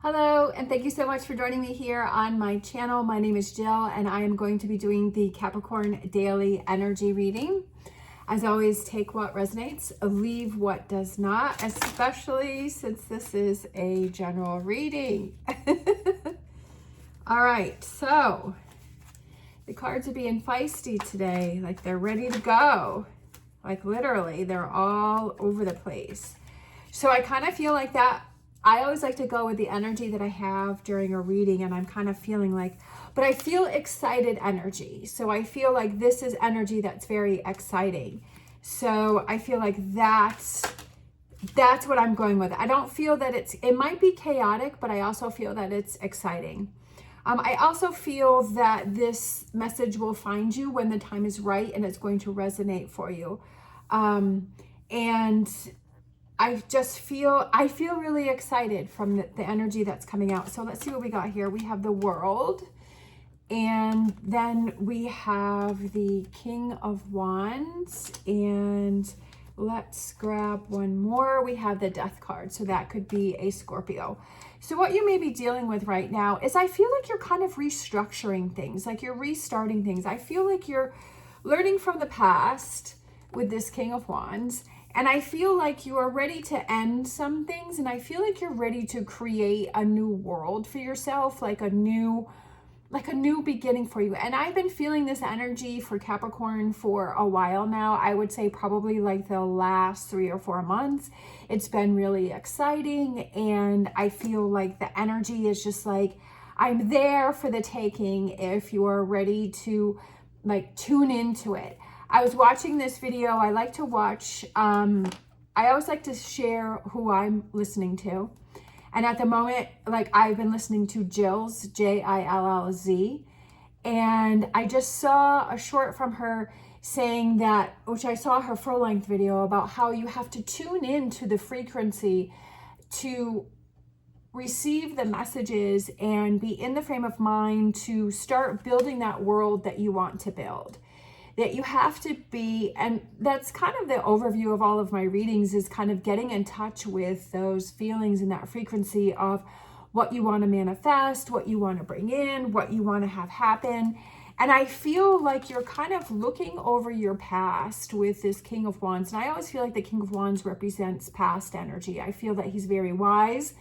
Hello, and thank you so much for joining me here on my channel. My name is Jill, and I am going to be doing the Capricorn Daily Energy Reading. As always, take what resonates, leave what does not, especially since this is a general reading. All right, so the cards are being feisty today, like they're ready to go. Like literally, they're all over the place. So I kind of feel like that. I always like to go with the energy that I have during a reading, and I'm kind of feeling like, but I feel excited energy. So I feel like this is energy that's very exciting. So I feel like that's what I'm going with. I don't feel that it might be chaotic, but I also feel that it's exciting. I also feel that this message will find you when the time is right, and it's going to resonate for you. And I feel really excited from the energy that's coming out. So let's see what we got here. We have the World, and then we have the King of Wands, and let's grab one more. We have the Death card, so that could be a Scorpio. So what you may be dealing with right now is I feel like you're kind of restructuring things, like you're restarting things. I feel like you're learning from the past with this King of Wands. And I feel like you are ready to end some things, and I feel like you're ready to create a new world for yourself, like a new beginning for you. And I've been feeling this energy for Capricorn for a while now. I would say probably like the last 3 or 4 months. It's been really exciting, and I feel like the energy is just like, I'm there for the taking if you're ready to like tune into it. I was watching this video. I like to watch, I always like to share who I'm listening to. And at the moment, like I've been listening to Jill's, Jillz. And I just saw a short from her saying that, which I saw her full-length video about how you have to tune into the frequency to receive the messages and be in the frame of mind to start building that world that you want to build. That you have to be, and that's kind of the overview of all of my readings, is kind of getting in touch with those feelings and that frequency of what you want to manifest, what you want to bring in, what you want to have happen. And I feel like you're kind of looking over your past with this King of Wands. And I always feel like the King of Wands represents past energy. I feel that he's very wise.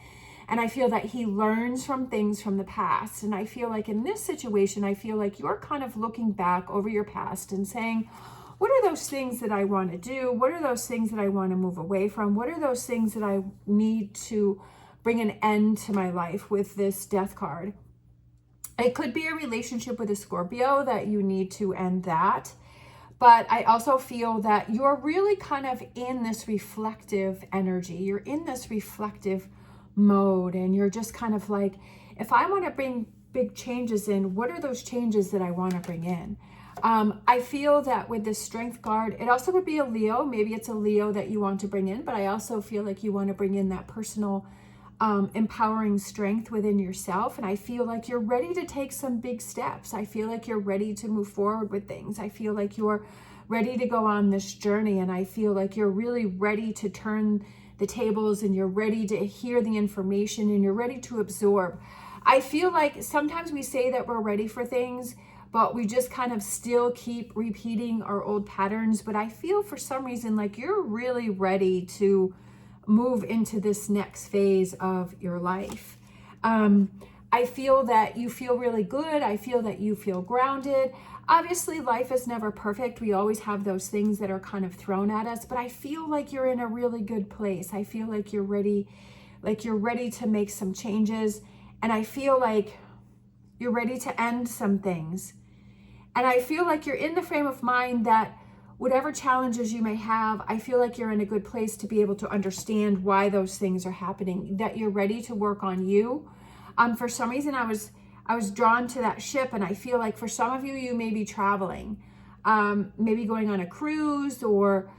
And I feel that he learns from things from the past. And I feel like in this situation, I feel like you're kind of looking back over your past and saying, what are those things that I want to do? What are those things that I want to move away from? What are those things that I need to bring an end to my life with this Death card? It could be a relationship with a Scorpio that you need to end that. But I also feel that you're really kind of in this reflective energy. You're in this reflective mode, and you're just kind of like, if I want to bring big changes in, what are those changes that I want to bring in? I feel that with the Strength card, it also would be a Leo. Maybe it's a Leo that you want to bring in, but I also feel like you want to bring in that personal empowering strength within yourself. And I feel like you're ready to take some big steps. I feel like you're ready to move forward with things. I feel like you're ready to go on this journey, and I feel like you're really ready to turn the tables, and you're ready to hear the information, and you're ready to absorb. I feel like sometimes we say that we're ready for things, but we just kind of still keep repeating our old patterns. But I feel for some reason like you're really ready to move into this next phase of your life. I feel that you feel really good. I feel that you feel grounded. Obviously, life is never perfect. We always have those things that are kind of thrown at us, but I feel like you're in a really good place. I feel like you're ready to make some changes, and I feel like you're ready to end some things. And I feel like you're in the frame of mind that whatever challenges you may have, I feel like you're in a good place to be able to understand why those things are happening, that you're ready to work on you. For some reason, I was drawn to that ship, and I feel like for some of you, you may be traveling, maybe going on a cruise, or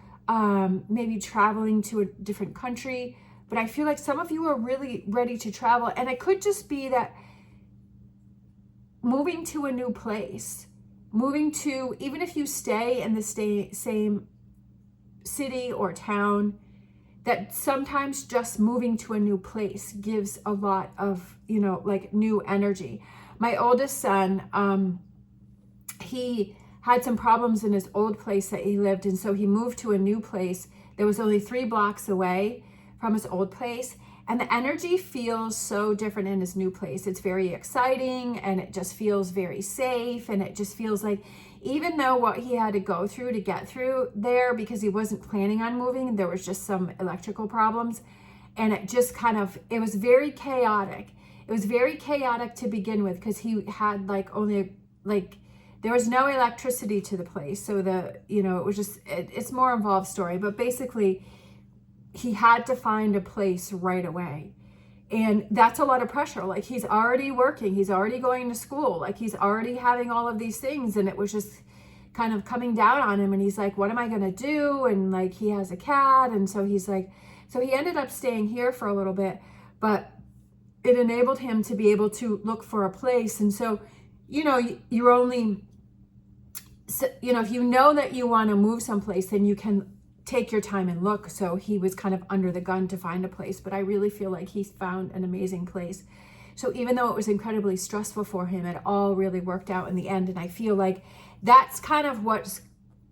maybe traveling to a different country. But I feel like some of you are really ready to travel, and it could just be that moving to a new place, moving to, even if you stay in the same city or town, that sometimes just moving to a new place gives a lot of, you know, like new energy. My oldest son, he had some problems in his old place that he lived in, so he moved to a new place that was only 3 blocks away from his old place. And the energy feels so different in his new place. It's very exciting, and it just feels very safe. And it just feels like, even though what he had to go through to get through there, because he wasn't planning on moving, there was just some electrical problems. And it just kind of, it was very chaotic. It was very chaotic to begin with, because he had like only like, there was no electricity to the place. So the, you know, it was just, it's more involved story, but basically he had to find a place right away. And that's a lot of pressure. Like, he's already working, he's already going to school, like he's already having all of these things. And it was just kind of coming down on him. And he's like, what am I going to do? And like, he has a cat. And so he's like, so he ended up staying here for a little bit, but it enabled him to be able to look for a place. And so, you know, you're only, so, you know, if you know that you want to move someplace, then you can take your time and look. So he was kind of under the gun to find a place, but I really feel like he's found an amazing place. So even though it was incredibly stressful for him, it all really worked out in the end. And I feel like that's kind of what's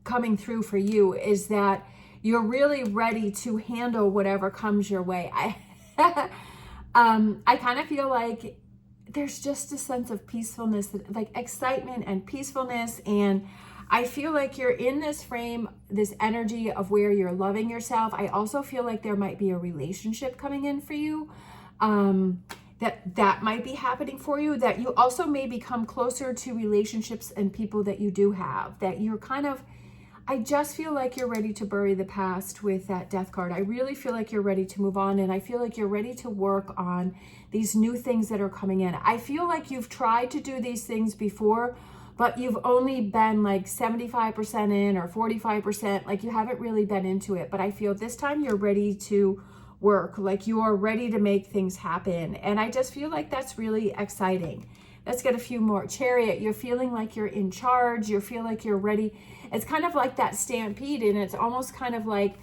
coming through for you, is that you're really ready to handle whatever comes your way. I kind of feel like there's just a sense of peacefulness, like excitement and peacefulness. And I feel like you're in this frame, this energy of where you're loving yourself. I also feel like there might be a relationship coming in for you, that might be happening for you, that you also may become closer to relationships and people that you do have, that you're kind of, I just feel like you're ready to bury the past with that Death card. I really feel like you're ready to move on, and I feel like you're ready to work on these new things that are coming in. I feel like you've tried to do these things before, but you've only been like 75% in or 45%, like you haven't really been into it. But I feel this time you're ready to work, like you are ready to make things happen. And I just feel like that's really exciting. Let's get a few more. Chariot, you're feeling like you're in charge. You feel like you're ready. It's kind of like that stampede, and it's almost kind of like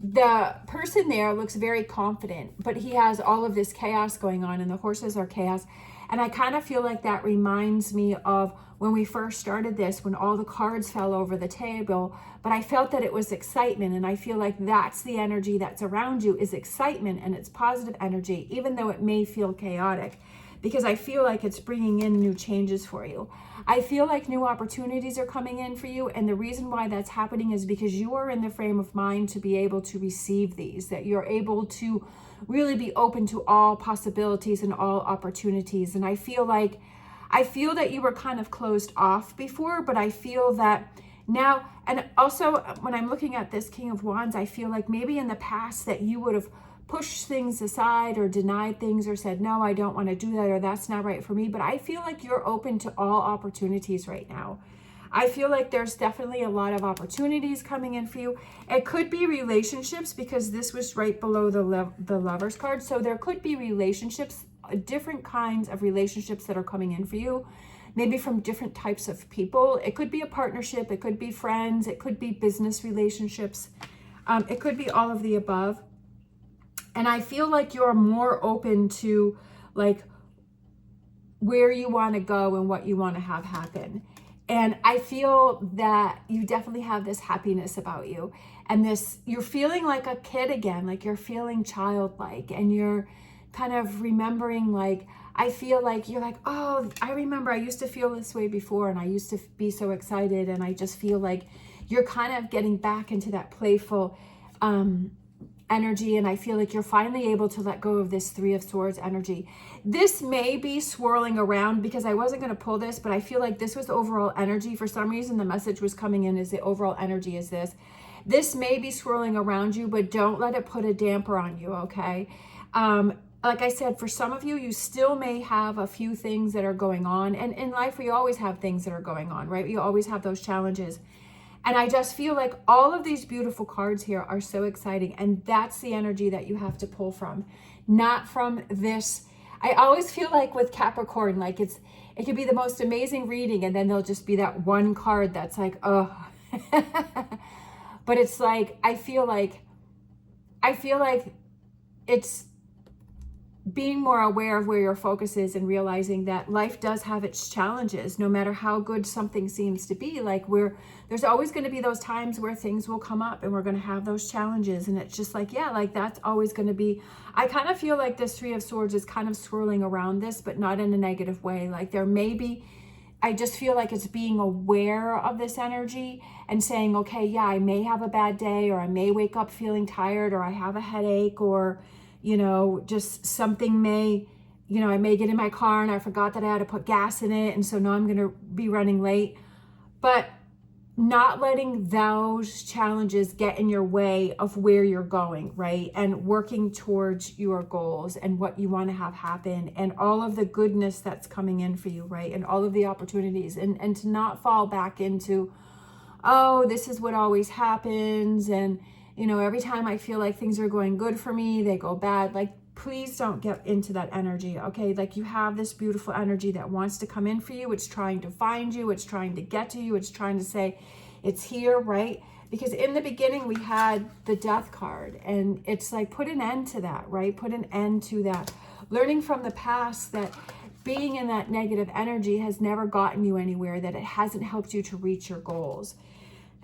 the person there looks very confident, but he has all of this chaos going on, and the horses are chaos. And I kind of feel like that reminds me of when we first started this, when all the cards fell over the table, but I felt that it was excitement. And I feel like that's the energy that's around you, is excitement, and it's positive energy, even though it may feel chaotic, because I feel like it's bringing in new changes for you. I feel like new opportunities are coming in for you. And the reason why that's happening is because you are in the frame of mind to be able to receive these, that you're able to really be open to all possibilities and all opportunities. And I feel that you were kind of closed off before, but I feel that now, and also when I'm looking at this King of Wands, I feel like maybe in the past that you would have pushed things aside or denied things or said, no, I don't want to do that, or that's not right for me. But I feel like you're open to all opportunities right now. I feel like there's definitely a lot of opportunities coming in for you. It could be relationships, because this was right below the Lovers card. So there could be relationships, different kinds of relationships that are coming in for you, maybe from different types of people. It could be a partnership, it could be friends, it could be business relationships, it could be all of the above. And I feel like you're more open to like where you want to go and what you want to have happen. And I feel that you definitely have this happiness about you, and this, you're feeling like a kid again, like you're feeling childlike, and you're kind of remembering, like, I feel like you're like, oh, I remember I used to feel this way before, and I used to be so excited. And I just feel like you're kind of getting back into that playful energy. And I feel like you're finally able to let go of this Three of Swords energy. This may be swirling around, because I wasn't going to pull this, but I feel like this was overall energy. For some reason, the message was coming in as the overall energy is this. This may be swirling around you, but don't let it put a damper on you, okay? Like I said, for some of you, you still may have a few things that are going on. And in life, we always have things that are going on, right? You always have those challenges. And I just feel like all of these beautiful cards here are so exciting. And that's the energy that you have to pull from, not from this. I always feel like with Capricorn, like it could be the most amazing reading, and then there'll just be that one card that's like, oh. But it's like, I feel like I feel like it's being more aware of where your focus is and realizing that life does have its challenges, no matter how good something seems to be. Like there's always going to be those times where things will come up and we're going to have those challenges. And it's just like, yeah, like that's always going to be, I kind of feel like this Three of Swords is kind of swirling around this, but not in a negative way. Like there may be, I just feel like it's being aware of this energy and saying, okay, yeah, I may have a bad day, or I may wake up feeling tired, or I have a headache, or just something may, I may get in my car and I forgot that I had to put gas in it. And so now I'm going to be running late. But not letting those challenges get in your way of where you're going, right? And working towards your goals and what you want to have happen and all of the goodness that's coming in for you, right? And all of the opportunities, and to not fall back into, oh, this is what always happens. And every time I feel like things are going good for me, they go bad. Like, please don't get into that energy, okay? Like, you have this beautiful energy that wants to come in for you. It's trying to find you. It's trying to get to you. It's trying to say, it's here, right? Because in the beginning, we had the Death card. And it's like, put an end to that, right? Put an end to that. Learning from the past that being in that negative energy has never gotten you anywhere, that it hasn't helped you to reach your goals.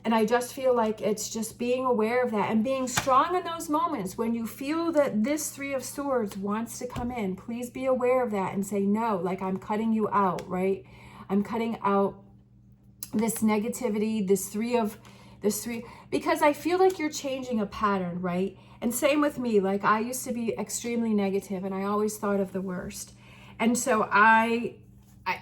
And I just feel like it's just being aware of that and being strong in those moments when you feel that this Three of Swords wants to come in. Please be aware of that and say, no, like I'm cutting you out, right? I'm cutting out this negativity, this three, because I feel like you're changing a pattern, right? And same with me. Like, I used to be extremely negative and I always thought of the worst. And so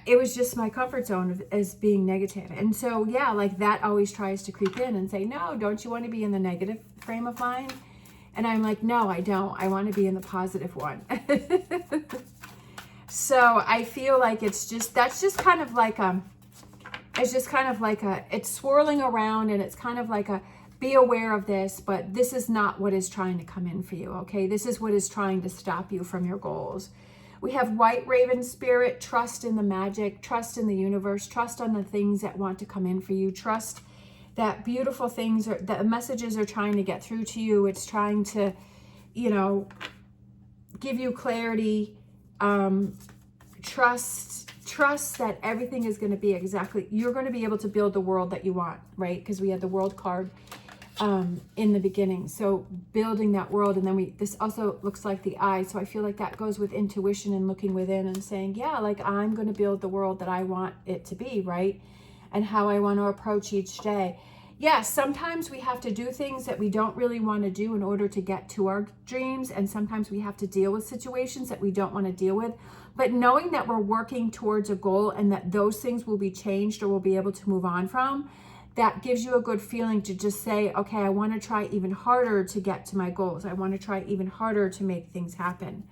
it was just my comfort zone as being negative. And so, yeah, like that always tries to creep in and say, no, don't you want to be in the negative frame of mind? And I'm like, no, I don't. I want to be in the positive one. So I feel like it's swirling around, and it's kind of like be aware of this, but this is not what is trying to come in for you, okay? This is what is trying to stop you from your goals. We have White Raven Spirit, trust in the magic, trust in the universe, trust on the things that want to come in for you, trust that beautiful things, that messages are trying to get through to you. It's trying to, give you clarity. Trust that everything is going to be you're going to be able to build the world that you want, right? Because we had the World card in the beginning. So building that world, and then this also looks like the eye. So I feel like that goes with intuition and looking within and saying, yeah, like I'm going to build the world that I want it to be, right? And how I want to approach each day. Yes, sometimes we have to do things that we don't really want to do in order to get to our dreams. And sometimes we have to deal with situations that we don't want to deal with. But knowing that we're working towards a goal and that those things will be changed or we'll be able to move on from, that gives you a good feeling to just say, okay, I want to try even harder to get to my goals. I want to try even harder to make things happen.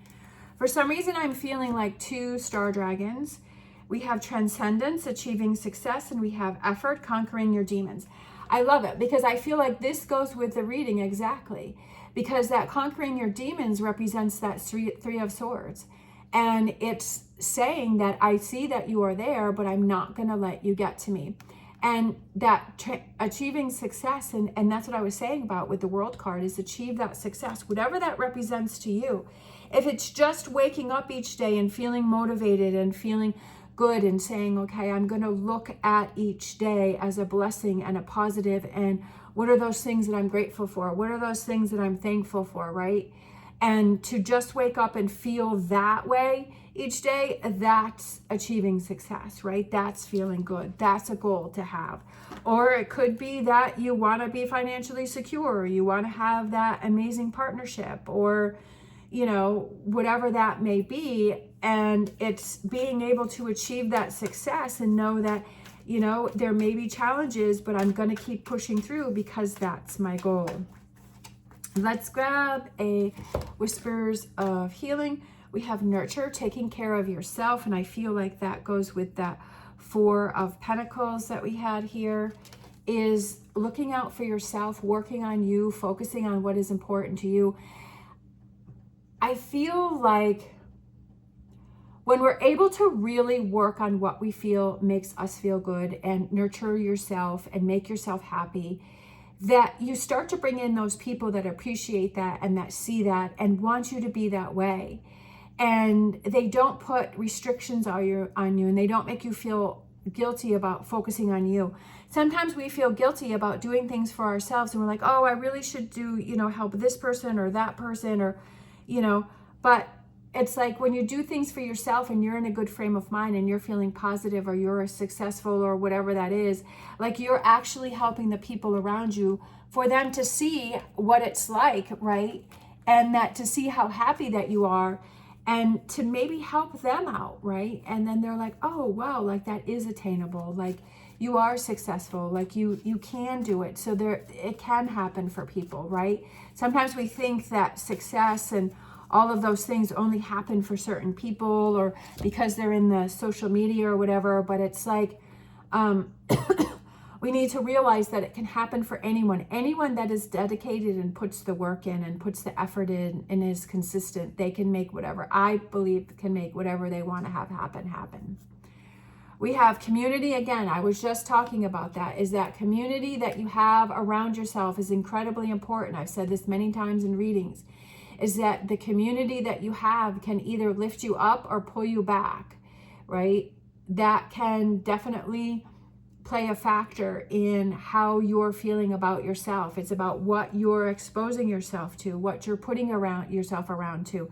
For some reason, I'm feeling like 2 star dragons. We have transcendence, achieving success, and we have effort, conquering your demons. I love it because I feel like this goes with the reading exactly, because that conquering your demons represents that three of swords. And it's saying that I see that you are there, but I'm not going to let you get to me. And that achieving success, and that's what I was saying about with the World card, is achieve that success, whatever that represents to you. If it's just waking up each day and feeling motivated and feeling good and saying, okay, I'm going to look at each day as a blessing and a positive, and what are those things that I'm grateful for? What are those things that I'm thankful for, right? And to just wake up and feel that way each day, that's achieving success, right? That's feeling good. That's a goal to have. Or it could be that you want to be financially secure, or you want to have that amazing partnership, or, whatever that may be. And it's being able to achieve that success and know that, there may be challenges, but I'm going to keep pushing through because that's my goal. Let's grab a Whispers of Healing. We have nurture, taking care of yourself. And I feel like that goes with that 4 of Pentacles that we had here, is looking out for yourself, working on you, focusing on what is important to you. I feel like when we're able to really work on what we feel makes us feel good and nurture yourself and make yourself happy, that you start to bring in those people that appreciate that and that see that and want you to be that way. And they don't put restrictions on you, and they don't make you feel guilty about focusing on you. Sometimes we feel guilty about doing things for ourselves, and we're like, oh, I really should do, help this person or that person, or, but it's like when you do things for yourself and you're in a good frame of mind and you're feeling positive or you're successful or whatever that is, like you're actually helping the people around you for them to see what it's like, right? And that to see how happy that you are and to maybe help them out, right? And then they're like, oh, wow, like that is attainable. Like you are successful, like you can do it. So it can happen for people, right? Sometimes we think that success and all of those things only happen for certain people or because they're in the social media or whatever, but it's like we need to realize that it can happen for anyone that is dedicated and puts the work in and puts the effort in and is consistent. They can make whatever, I believe, can make whatever they want to have happen. We have community. Again, I was just talking about that, is that community that you have around yourself is incredibly important. I've said this many times in readings, is that the community that you have can either lift you up or pull you back, right? That can definitely play a factor in how you're feeling about yourself. It's about what you're exposing yourself to, what you're putting yourself around to.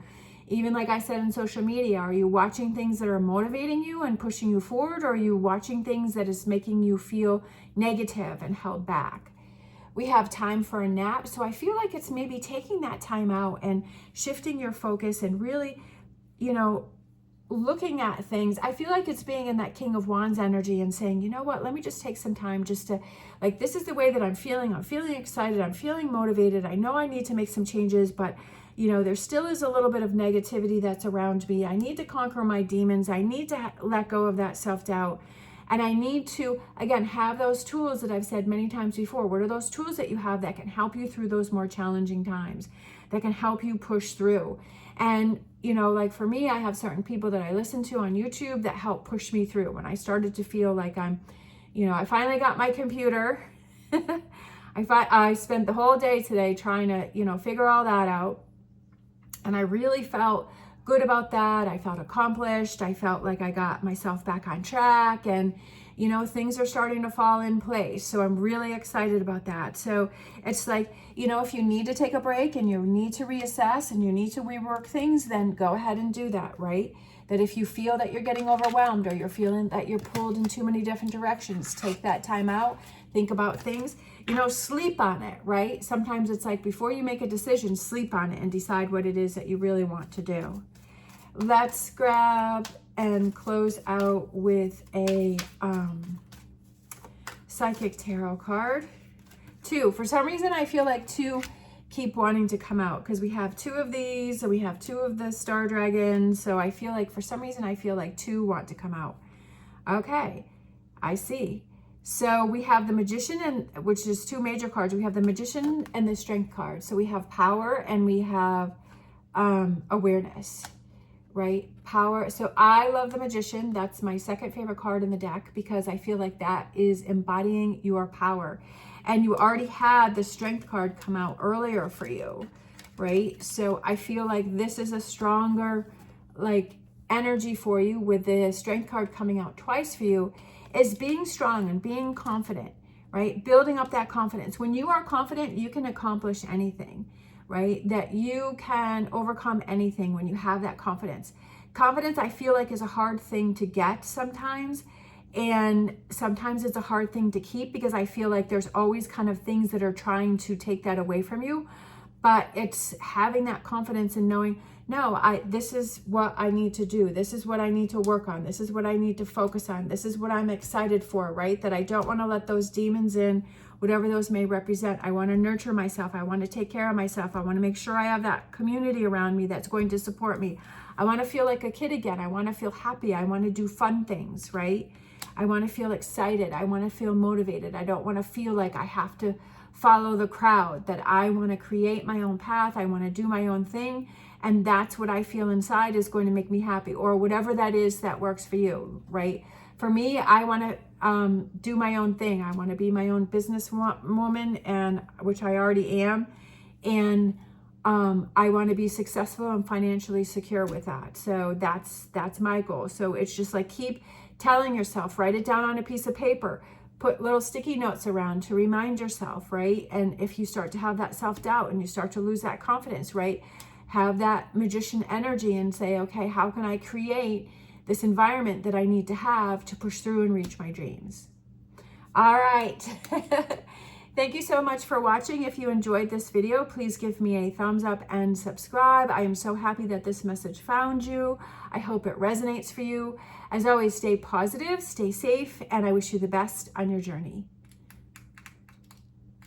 Even like I said in social media, are you watching things that are motivating you and pushing you forward, or are you watching things that is making you feel negative and held back? We have time for a nap. So I feel like it's maybe taking that time out and shifting your focus and really, looking at things. I feel like it's being in that King of Wands energy and saying, you know what, let me just take some time just to, like, this is the way that I'm feeling. I'm feeling excited. I'm feeling motivated. I know I need to make some changes, but there still is a little bit of negativity that's around me. I need to conquer my demons. I need to let go of that self-doubt. And I need to, again, have those tools that I've said many times before. What are those tools that you have that can help you through those more challenging times, that can help you push through? And, like for me, I have certain people that I listen to on YouTube that help push me through. When I started to feel like I'm, I finally got my computer. I spent the whole day today trying to, figure all that out. And I really felt good about that. I felt accomplished. I felt like I got myself back on track, and things are starting to fall in place. So I'm really excited about that. So it's like, if you need to take a break and you need to reassess and you need to rework things, then go ahead and do that, right? That if you feel that you're getting overwhelmed or you're feeling that you're pulled in too many different directions, take that time out, think about things, sleep on it, right? Sometimes it's like before you make a decision, sleep on it and decide what it is that you really want to do. Let's grab and close out with a Psychic Tarot card. 2. For some reason, I feel like 2 keep wanting to come out because we have 2 of these, so we have 2 of the Star Dragons. So I feel like for some reason, I feel like 2 want to come out. Okay, I see. So we have the Magician, which is 2 major cards. We have the Magician and the Strength card. So we have power and we have awareness. Right? Power. So I love the Magician. That's my second favorite card in the deck because I feel like that is embodying your power. And you already had the Strength card come out earlier for you, right? So I feel like this is a stronger energy for you with the Strength card coming out twice for you, is being strong and being confident, right? Building up that confidence. When you are confident, you can accomplish anything. Right? That you can overcome anything when you have that confidence. Confidence, I feel like, is a hard thing to get sometimes. And sometimes it's a hard thing to keep because I feel like there's always kind of things that are trying to take that away from you. But it's having that confidence and knowing, no, this is what I need to do. This is what I need to work on. This is what I need to focus on. This is what I'm excited for, right? That I don't want to let those demons in, whatever those may represent. I want to nurture myself. I want to take care of myself. I want to make sure I have that community around me that's going to support me. I want to feel like a kid again. I want to feel happy. I want to do fun things, right? I want to feel excited. I want to feel motivated. I don't want to feel like I have to follow the crowd, that I want to create my own path. I want to do my own thing. And that's what I feel inside is going to make me happy, or whatever that is that works for you, right? For me, I want to do my own thing. I want to be my own business woman, and which I already am. And I want to be successful and financially secure with that. So that's my goal. So it's just like, keep telling yourself, write it down on a piece of paper, put little sticky notes around to remind yourself, right? And if you start to have that self-doubt and you start to lose that confidence, right? Have that magician energy and say, okay, how can I create this environment that I need to have to push through and reach my dreams? All right. Thank you so much for watching. If you enjoyed this video, please give me a thumbs up and subscribe. I am so happy that this message found you. I hope it resonates for you. As always, stay positive, stay safe, and I wish you the best on your journey.